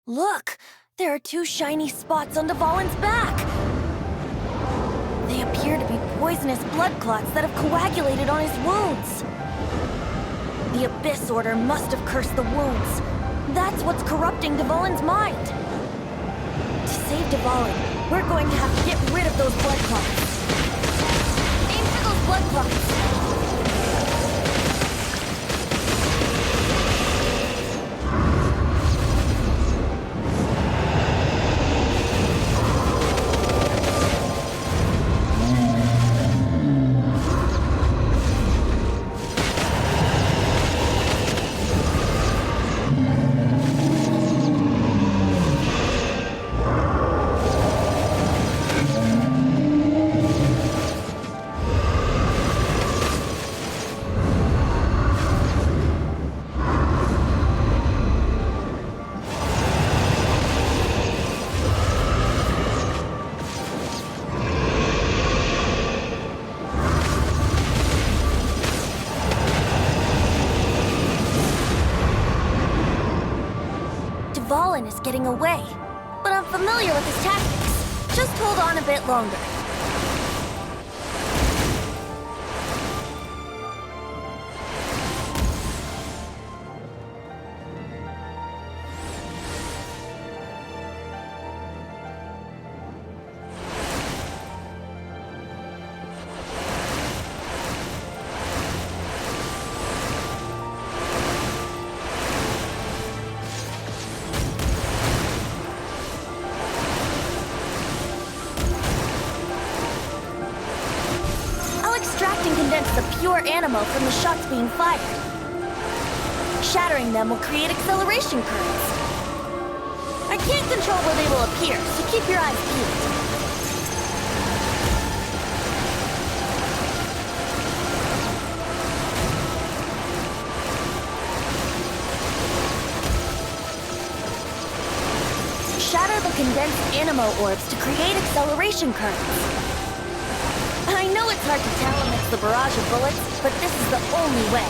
Look! There are two shiny spots on Dvalin's back! They appear to be poisonous blood clots that have coagulated on his wounds. The Abyss Order must have cursed the wounds. That's what's corrupting Dvalin's mind. To save Dvalin, we're going to have to get rid of those blood clots. Aim for those blood clots. Dvalin is getting away, but I'm familiar with his tactics. Just hold on a bit longer. And condense the pure animo from the shots being fired. Shattering them will create acceleration currents. I can't control where they will appear, so keep your eyes peeled. Shatter the condensed animo orbs to create acceleration currents. I know it's hard to tell amidst the barrage of bullets, but this is the only way.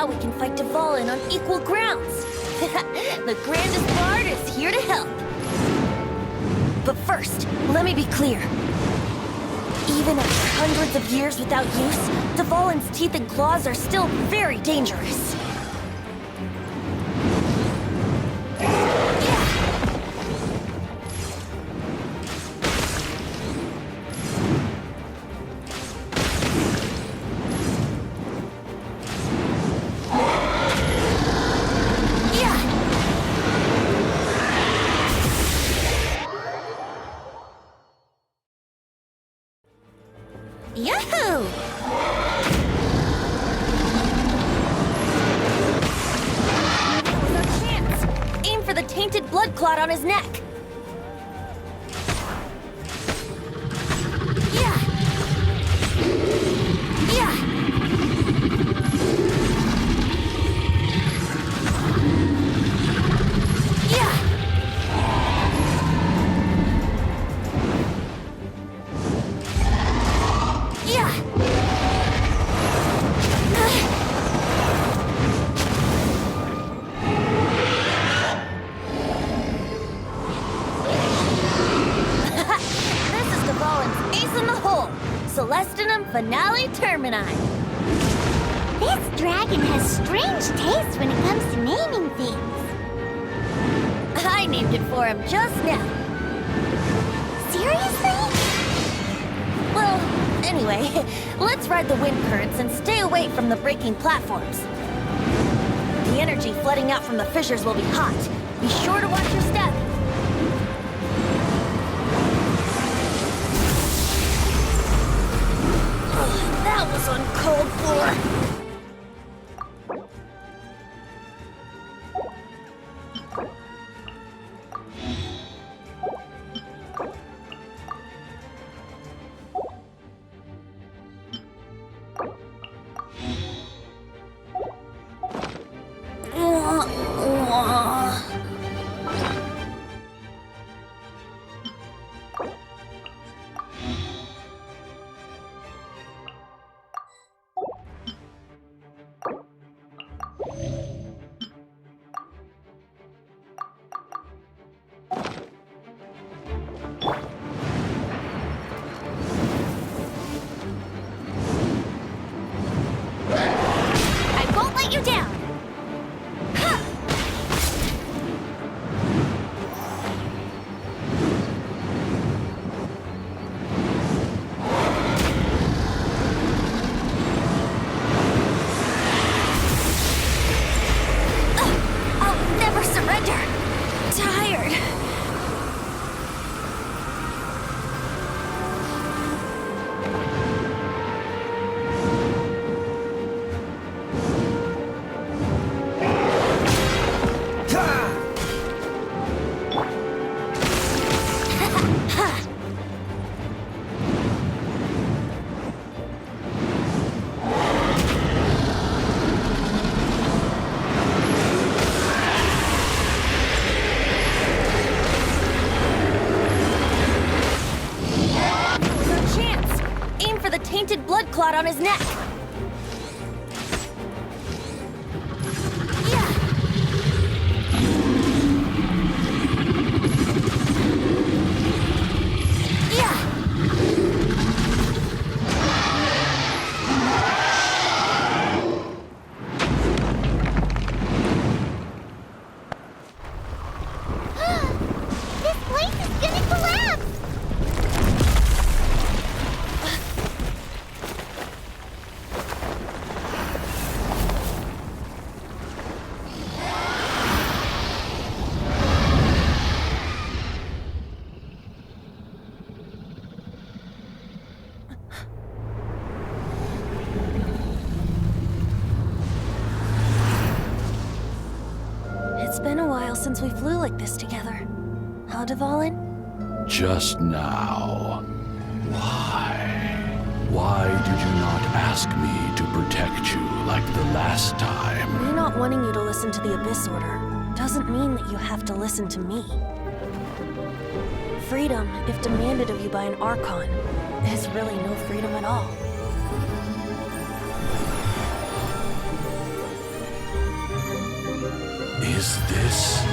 Now we can fight Dvalin on equal grounds. The grandest bard is here to help. But first, let me be clear. Even after hundreds of years without use, Dvalin's teeth and claws are still very dangerous. Yahoo! That was our chance. Aim for the tainted blood clot on his neck. Yeah! Yeah! Yeah! Yeah! This is Dvalin's ace in the hole. Celestinum Finale Termini. This dragon has strange taste when it comes to naming things. I named it for him just now. Seriously? Well, anyway, let's ride the wind currents and stay away from the breaking platforms. The energy flooding out from the fissures will be hot. Be sure to watch your step. That was on cold floor. I won't let you down. I'll never surrender. Tired. The tainted blood clot on his neck. Yeah. Yeah. This place is gonna collapse! It's been a while since we flew like this together. Huh, Dvalin? Just now. Why? Why did you not ask me to protect you like the last time? Me not wanting you to listen to the Abyss Order doesn't mean that you have to listen to me. Freedom, if demanded of you by an Archon, is really no freedom at all. Is this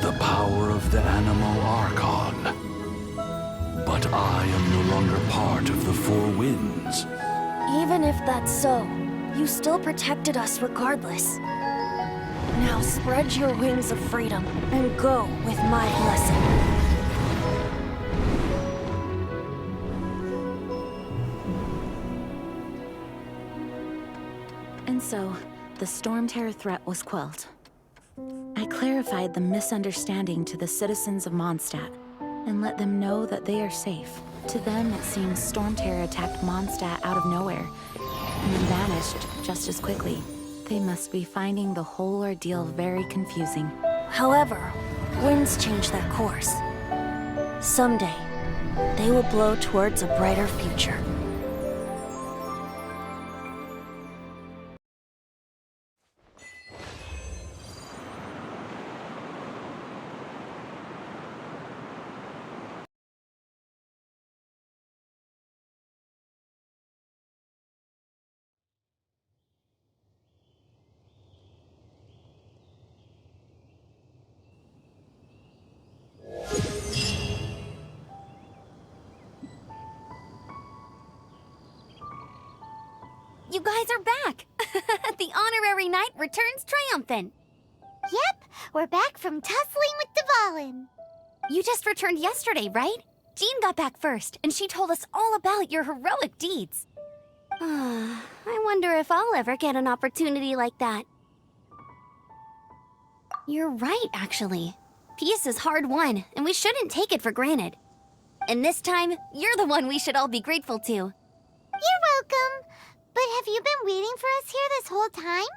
the power of the Animo Archon? But I am no longer part of the Four Winds. Even if that's so, you still protected us regardless. Now spread your wings of freedom and go with my blessing. And so, the Storm Terror threat was quelled. I clarified the misunderstanding to the citizens of Mondstadt and let them know that they are safe. To them, it seems Storm Terror attacked Mondstadt out of nowhere and then vanished just as quickly. They must be finding the whole ordeal very confusing. However, winds change their course. Someday, they will blow towards a brighter future. You guys are back! The honorary knight returns triumphant. Yep, we're back from tussling with Dvalin. You just returned yesterday, right? Jean got back first, and she told us all about your heroic deeds. I wonder if I'll ever get an opportunity like that. You're right, actually. Peace is hard won, and we shouldn't take it for granted. And this time, you're the one we should all be grateful to. You're welcome. But have you been waiting for us here this whole time?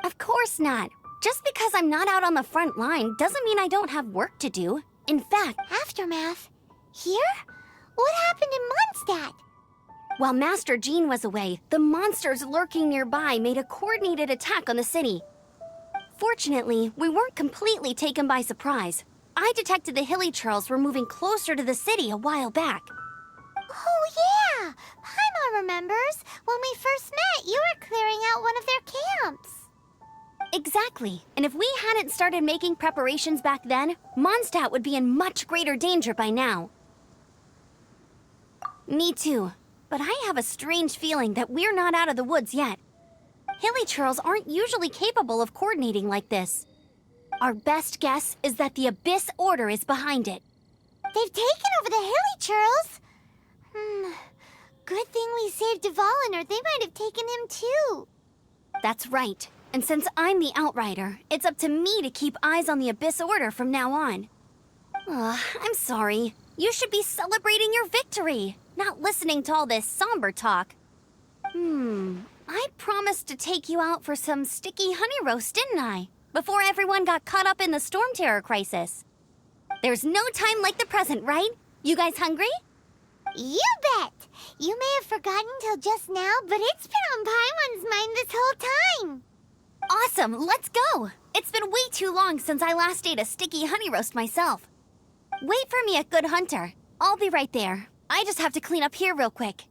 Of course not. Just because I'm not out on the front line doesn't mean I don't have work to do. In fact, Aftermath? Here? What happened in Mondstadt? While Master Jean was away, the monsters lurking nearby made a coordinated attack on the city. Fortunately, we weren't completely taken by surprise. I detected the Hilly Churls were moving closer to the city a while back. Oh yeah! Paimon remembers. When we first met, you were clearing out one of their camps. Exactly. And if we hadn't started making preparations back then, Mondstadt would be in much greater danger by now. Me too. But I have a strange feeling that we're not out of the woods yet. Hilly Churls aren't usually capable of coordinating like this. Our best guess is that the Abyss Order is behind it. They've taken over the Hilly Churls? Good thing we saved Dvalin, or they might have taken him too. That's right. And since I'm the Outrider, it's up to me to keep eyes on the Abyss Order from now on. I'm sorry. You should be celebrating your victory, not listening to all this somber talk. I promised to take you out for some sticky honey roast, didn't I? Before everyone got caught up in the Storm Terror crisis. There's no time like the present, right? You guys hungry? You bet! You may have forgotten till just now, but it's been on Paimon's mind this whole time. Awesome, let's go! It's been way too long since I last ate a sticky honey roast myself. Wait for me at Good Hunter. I'll be right there. I just have to clean up here real quick.